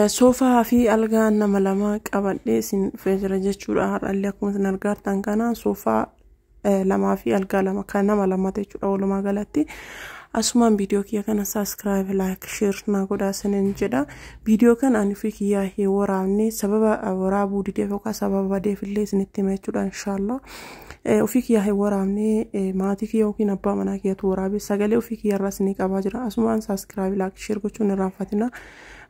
soofaa fi algaa nama lama qabadhee isin feejira jechuudha. Har'allee akkuma isin argartan kana soofaa lamaa fi algaa lama kan nama lama jechuudha. Walumaa galatti asumaan viidiyoo kiyya kana subscribe like share na godhaa isiniin jedha. Viidiyoo kana ani fi kiyyaa hin waraabne sababa waraabuu dideef yookaan sababa badeef illee isinitti hima jechuudha inshallah. Ofii kiyyaa hin waraabne maatii kiyya yookiin abbaa manaa kiyyatu waraabe sagalee ofii kiyya irraa isinii qabaa jira. Asumaan subscribe like share gochuun hin irraanfatina.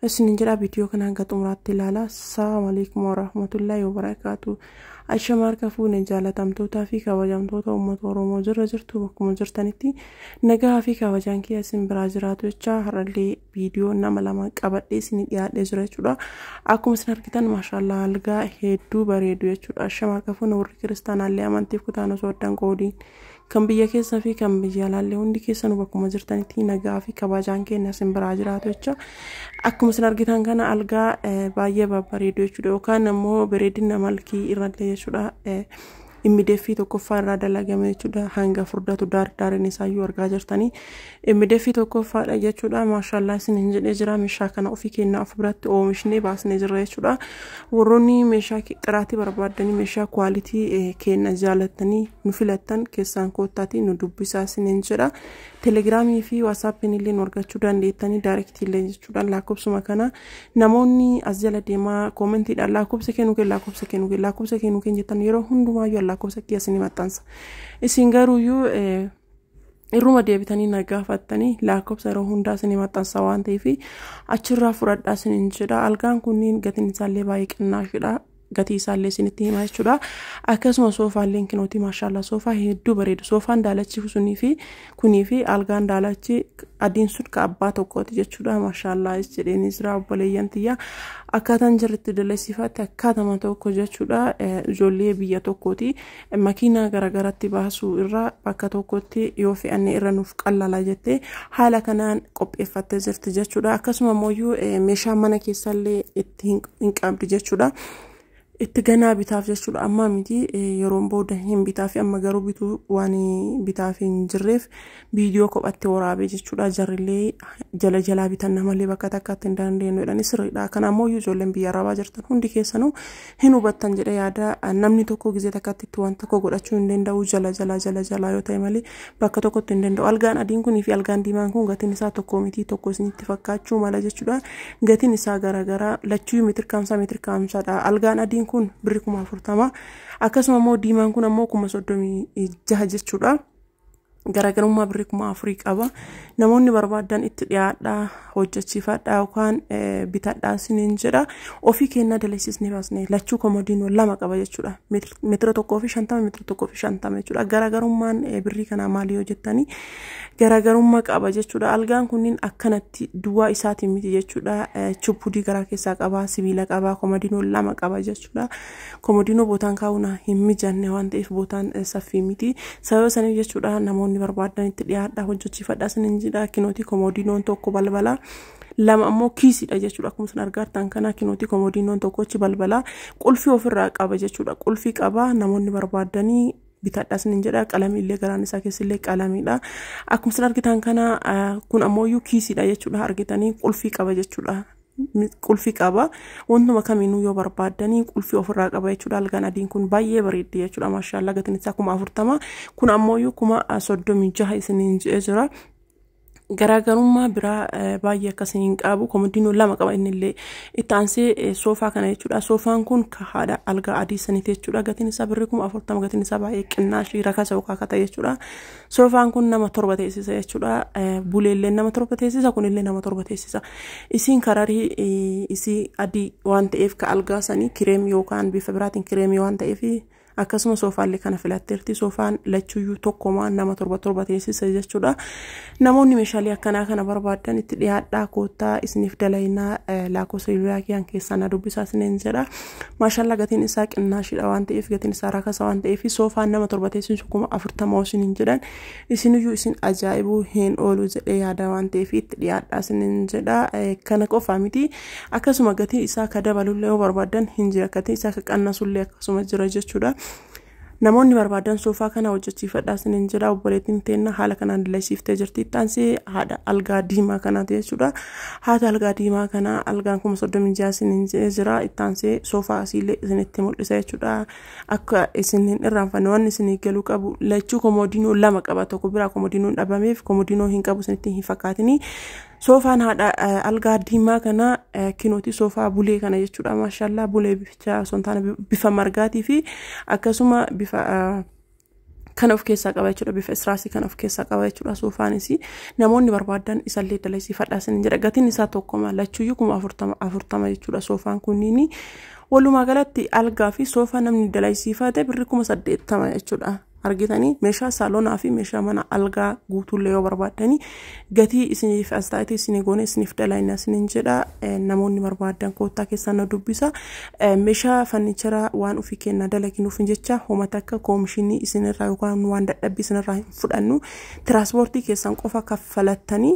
Isinin jedha viidiyoo kana hanga xumuraatti ilaala. Assalamu alaikum warahmatullahi wabarakatuh. Aisha marka fuune jaalatamtootaa fi kabajamtoota uummata Oromoo jirtu bakkuma jirtanitti nagaa fi kabajaan kiyya isin biraa jiraatu jecha har'allee viidiyoo nama lama qabadhee isin dhiyaadhee jira jechuudha. Akkuma isin argitan maashaallah algaa hedduu bareedu jechuudha. Aisha marka fuune warri kiristaanaallee amantiif kutaan osoo addan qoodiin kan biyya keessa fi kan biyya alaallee hundi keessanu bakkuma jirtanitti nagaa fi kabajaan keenya isin biraa jiraatu jecha. Akkuma isin argitan kana algaa baay'ee babbareedu jechuudha yookaan ammoo bareedina malkii irrallee jechuudha. Immideeffii tokkoffaa irraa dalagame jechuudha. Hanga furdatu daarin isaayyuu argaa jirtanii immideeffii tokkoffaadha jechuudha. Maashaallah isin hin jedhee jira. Meeshaa kana ofii keenyaa of biratti oomishnee baasnee jirra jechuudha. Warroonni meeshaa xiraatii barbaadanii meeshaa kwaalitii keenya jaalatanii nu filattan keessaan koottaatii nu dubbisaa isin hin jedha. Telegiraamii fi WhatsAppiin illee nu argachuu dandeettanii daayirektii illee jechuudha. Lakkoofsuma kana namoonni as jala deemaa koomentiidhaan lakkoofsa kennuu jettan yeroo hundumaayyuu lakkoofsa kiyya isin maxxansa. Isin garuuyyuu irruma deebitanii na gaafattanii lakkoofsa yeroo hundaa isin maxxansa waan ta'eef achirraa fudhadhaa isin jedha. Algaan kunniin gatiin isaallee baay'ee qinnaashidha. Gatii isaallee isinitti hima jechuudha. Akkasuma soofaalleen kinooti maashaallah soofaa hedduu bareedu. Soofaan daalachi kunii fi algaan daalachi adiin sun ka abbaa tokkooti jechuudha. Maashaallah jedheenii jira obboleeyyan tiyya. Akkaataan jirti dalasiifaatti akkaatama tokko jechuudha. Ijoollee biyya tokkooti. Makiinaa garagaratti baasuu irraa bakka tokkotti yoo fe'annee irra nuuf qallala jettee haala kanaan qopheeffattee jirti jechuudha. Akkasuma ammoo meeshaa mana keessallee itti hin qabdi jechuudha. Itti ganaa bitaaf jechuudha. Amma miti yeroon booda hin bitaaf amma garuu bituu waan bitaaf hin jirreef viidiyoo kophaatti waraabee jechuudha. Jarrillee jala bitan malee bakka takkatti hin dandeenyedhaan sirriidha. Kanaammoo ijoolleen biyya arabaa jirtan hundi keessanuu hin hubattan jedha yaada. Namni tokko gizee takkatti waan tokko godhachuu hin danda'u jala yoo ta'e malee bakka tokkotti hin danda'u. Algaan adiin kunii fi algaan diimaan kun gatiin isaa tokko miti tokko isinitti fakkaachuu mala jechuudha. Gatiin isaa garagaraa lachuu meetira kaamsaadha. Algaan adiin kun birri 40 akkasuma immoo diimaan kun ammoo 36 jechuudha. Garaagarummaa birri 4 qaba. Namoonni barbaadan itti dhiyaadhaa hojjechiifadhaa yookaan bitadhaa isiniin jedha. Ofii keenyaa dalagsisnee baasnee lachuu komodiinoo lama qaba jechuudha. Meetira 150 meetira 150 jechuudha. Garaagarummaan birrii kanaa maali yoo jettanii garaagarummaa qaba jechuudha. Algaan kunniin akkanatti duwwaa isaatiin miti jechuudha. Chubbudii garaa keessaa qaba, sibiila qaba, komodiinoo lama qaba jechuudha. Komodiinoo bootaan kaa'uun hin mijanne waan ta'eef bootaan saffii miti. Sababa saniif jechuudha namoonni barbaadan itti dhiyaadhaa hojjechiifadhaa isiniin jedha. Kinooti komodiinoon tokko balbala lama ammoo kiisidha jechuudha. Akkuma isin argartan kana kinooti komodiinoon tokkochi balbala qulfii ofirraa qaba jechuudha. Qulfii qaba namoonni barbaadanii bitadhaa isiniin jedha. Qalamii illee garaan isaa keessillee qalamiidha. Akkuma isin argitan kana kun ammoo kiisidha jechuudha. Argitanii qulfii qaba jechuudha. Qulfii qaba wantuma kamiinuu yoo barbaadanii qulfii ofirraa qaba jechuudha. Algaan adiin kun baay'ee bareeddi jechuudha. Maashaallah gatiin isaa 40 kun ammoo 36 isiniin jedhee jira. Garaagarummaa biraa baay'ee akkasii hin qabu. Komodiinoo lama qaba innillee itti aansee soofaa kana jechuudha. Soofaan kun haadha algaa adii saniiti jechuudha. Gatiin isaa birri 40 gatiin isaa baay'ee qinnaashii rakasa yookaan kata jechuudha. Soofaan kun nama 7 teessisa jechuudha. Buleellee nama 7 teessisa kunillee nama 7 teessisa. Isiin kararii isii adii waan ta'eef ka algaa sanii kireemii yookaan bifa biraatiin kireemii waan ta'eef akkasuma soofaallee kana filatteerti. Soofaan lachuuyyuu tokkomaan nama 7 teessisa jechuudha. Namoonni meeshaalee akkanaa kana barbaadan itti dhiyaadhaa koottaa isiniif dalaynaa lakkoofsa bilbilaa keessaa na dubbisaa isiniin jedha. Maashaallah gatiin isaa qinnaashidha waan ta'eef gatiin isaa rakasa waan ta'eef soofaan nama 7 teessisu 40 isiniin jedhan isiniyyuu isin ajaa'ibuu hin oolu jedhee yaada waan ta'eef itti dhiyaadhaa isiniin jedha. Kana qofa miti akkasuma gatii isaa ka dabalullee yoo barbaadan hin jira gatii isaa ka qannasullee akkasuma jira jechuudha. namoonni barbaadan soofaa kana hojjechiifadhaa isiniin jedha obboleettiin teenna haala kanaan dilaysiiftee jirti ittaansee haadha algaa diimaa kanaati jechuudha haadha algaa diimaa kana algaan 36 isiniin jira ittaansee soofaa asiillee isinitti mul'isa jechuudha akka isiniin irraanfanne waan isinii galuu qabu lachuu komodiinoo lama qaba tokko biraa komodiinoon dhabameef komodiinoo hin qabu isinitti hin fakkaatini soofaan haadha algaa diimaa kana kinooti soofaa bulee kana jechuudha maashaallah bulee bifa sontaana bifa margaatii fi akkasuma bifa kan of keessaa qaba jechuudha bifa israasii kan of keessaa qaba jechuudha soofaanis namoonni barbaadan isallee dalaysiifadhaa isin jedha gatiin isaa tokkoma lachuuyyuu 40 jechuudha soofaan kunniin walumaa galatti algaa fi soofaa namni dalaysiifate birri 80 jechuudha argitanii meeshaa saaloonaa fi meeshaa mana algaa guutuullee yoo barbaadanii gatii isiniif astaayiti isinii goone isiniif dalayna isiniin jedha namoonni barbaadan koottaa keessaan dubbisa meeshaa fannichara waan ofii kenna dalaginuuf jecha homata akka koomishinii isinirraa yookaan waan dadhabbii isinirraa hin fudhannu tiraanspoortii keessan qofa kaffalattanii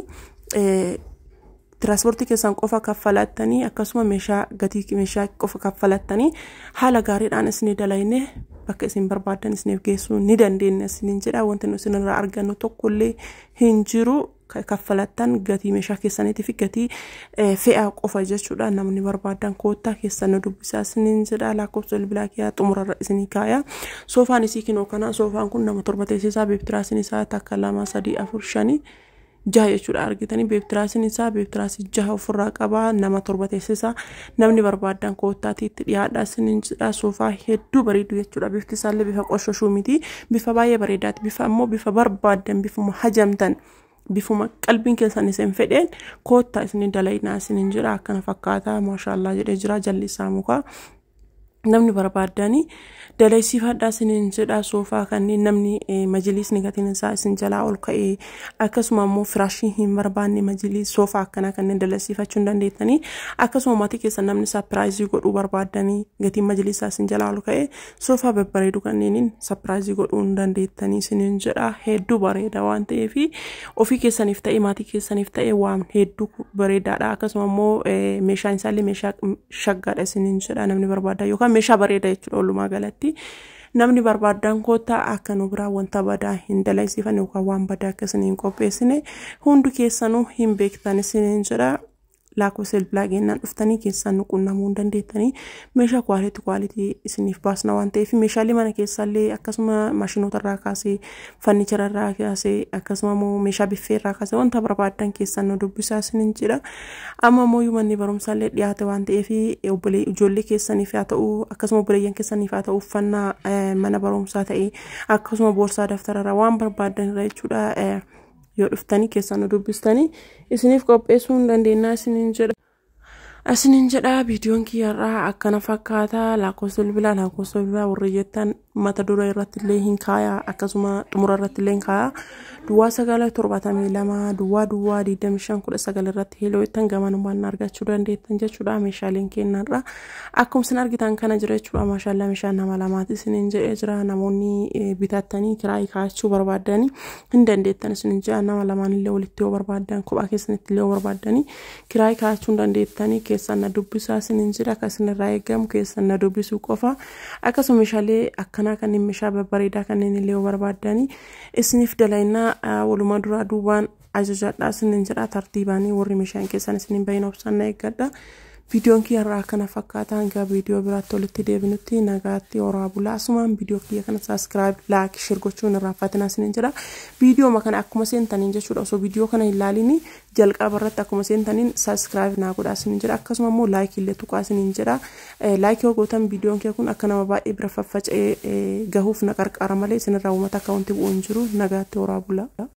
tiraanspoortii keessan qofa kaffalattanii akkasuma meeshaa gatii meeshaa qofa kaffalattanii haala gaariidhaan isinii dalayne bakka isin barbaadan isiniif geessuu ni dandeenya isiniin jedha wanti nu isinirraa argannu tokkollee hin jiru kaffalattan gatii meeshaa keessaniitii fi gatii fe'aa qofa jechuudha namni barbaadan koottaa keessan dubbisaa isiniin jedha lakkoofsa bilbilaa kiyyaa xumurarra isinii kaaya soofaan isii kinoo kana soofaan kun nama 7 teessisaa beektiraasiin isaa takka 2 3 4 5 jaha jechuudha argitanii beektiraasiin isaa beektiraasii jaha ofirraa qaba nama 7 teessisa namni barbaadan koottaatiitti dhiyaadhaa isiniin jedha soofaa hedduu bareedu jechuudha bifti isaallee bifa qoshooshuu miti bifa baay'ee bareedaati bifa ammoo bifa barbaadan bifuma hajamtan bifuma qalbiin keessan isin fedheen koottaa isin dalaynaa isiniin jedha akkana fakkaata maashaallah jedhee jira jalli isaa muka namni barbaadani dalaysiifadhaa isiniin jedha soofaa kanneen namni majlisni gatiin isaa isin jalaa ol ka'ee akkasuma immoo firaashii hin barbaanne majlis soofaa akkana kanneen dalaysiifachuu hin dandeettanii akkasuma maatii keessan namni sapiraayizii godhuu barbaadanii gatiin majlisaa isin jalaa ol ka'ee soofaa babbareedu kanneeniin sapiraayizii godhuu hin dandeettanii isiniin jedha hedduu bareeda waan ta'eef ofii keessaniif ta'ee maatii keessaniif ta'ee waan hedduu bareedaadha akkasuma immoo meeshaan isaallee meeshaa shaggaadha isiniin jedha namni barbaada yookaan meeshaa bareeda jechuudha walumaa galatti namni barbaadan koottaa akka nu biraa wanta badaa hin dalaysiifan yookaan waan badaa akka isiniin qopheessine hundi keessanuu hin beektan isiniin jedha lakkoofsa bilbilaa keenyaan dhuftanii keessan nu qunnamuu hin dandeettanii meeshaa kwaalitii isiniif baasna waan ta'eef meeshaalee mana keessallee akkasuma maashinoota irraa kaasee fannichara irraa kaasee akkasuma immoo meeshaa biffee irraa kaasee wanta barbaadan keessan nu dubbisaa isiniin jedha amma immoo manni barumsaallee dhiyaate waan ta'eef ijoollee keessaniif haa ta'u akkasuma obboleeyyan keessaniif haa ta'u uffannaa mana barumsaa ta'e akkasuma boorsaa daftararraa waan barbaadan irraa jechuudha yoo dhuftanii keessan dubbistanii isiniif qopheessuu hin dandeenya isiniin jedha viidiyoon kiyyarraa akkana fakkaata lakkoofsa bilbilaa warri jettan mata dura irratti illee hin kaaya akkasuma xumura irratti illee hin kaaya duwwaa 972 duwwaa 2519 irratti heelooytan gamanumaan argachuu dandeettan jechuudha meeshaaleen kennarra akkuma isin argitan kana jira jechuudha maashaallah meeshaan nama lamaati isiniin jedhee jira namoonni bitattanii kiraayii kaachuu barbaadanii hin dandeettan isiniin jedha nama lamaan illee walitti yoo barbaadan kophaa keessanitti illee yoo barbaadanii kiraayii kaachuu dandeettanii keessan na dubbisaa isiniin jedha akkasuma irraa eegamu keessan na dubbisuu qofa akkasuma meeshaalee akkanaa kanneen meeshaa babbareedaa kanneen illee yoo barbaadanii isiniif dalaynaa walumaa duraa duubaan ajajadhaa isiniin jedha tartiibaanii warri meeshaan keessan isiniin baay'ina obsannaa eeggadha viidiyoon kiyyarraa akkana fakkaata hanga viidiyoo biraatti walitti deebinutti nagaatti horaa bulaa asumaan viidiyoo kiyya kana saabskiraayib laayik sheer gochuun irraa faatinaa isiniin jedha viidiyoo kana akkuma seentaniin jechuudha osoo viidiyoo kana hin ilaalini jalqaba irratti akkuma seentaniin saabskiraayib naa godhaa isiniin jedha akkasuma immoo laayik illee tuqaa isiniin jedha laayik yoo gootan viidiyoon kiyya kun akka nama baay'ee bira faffaca'ee gahuuf na qarqara malee isinirraa uummata akka wanti bu'u hin jiru nagaatti horaa bulaa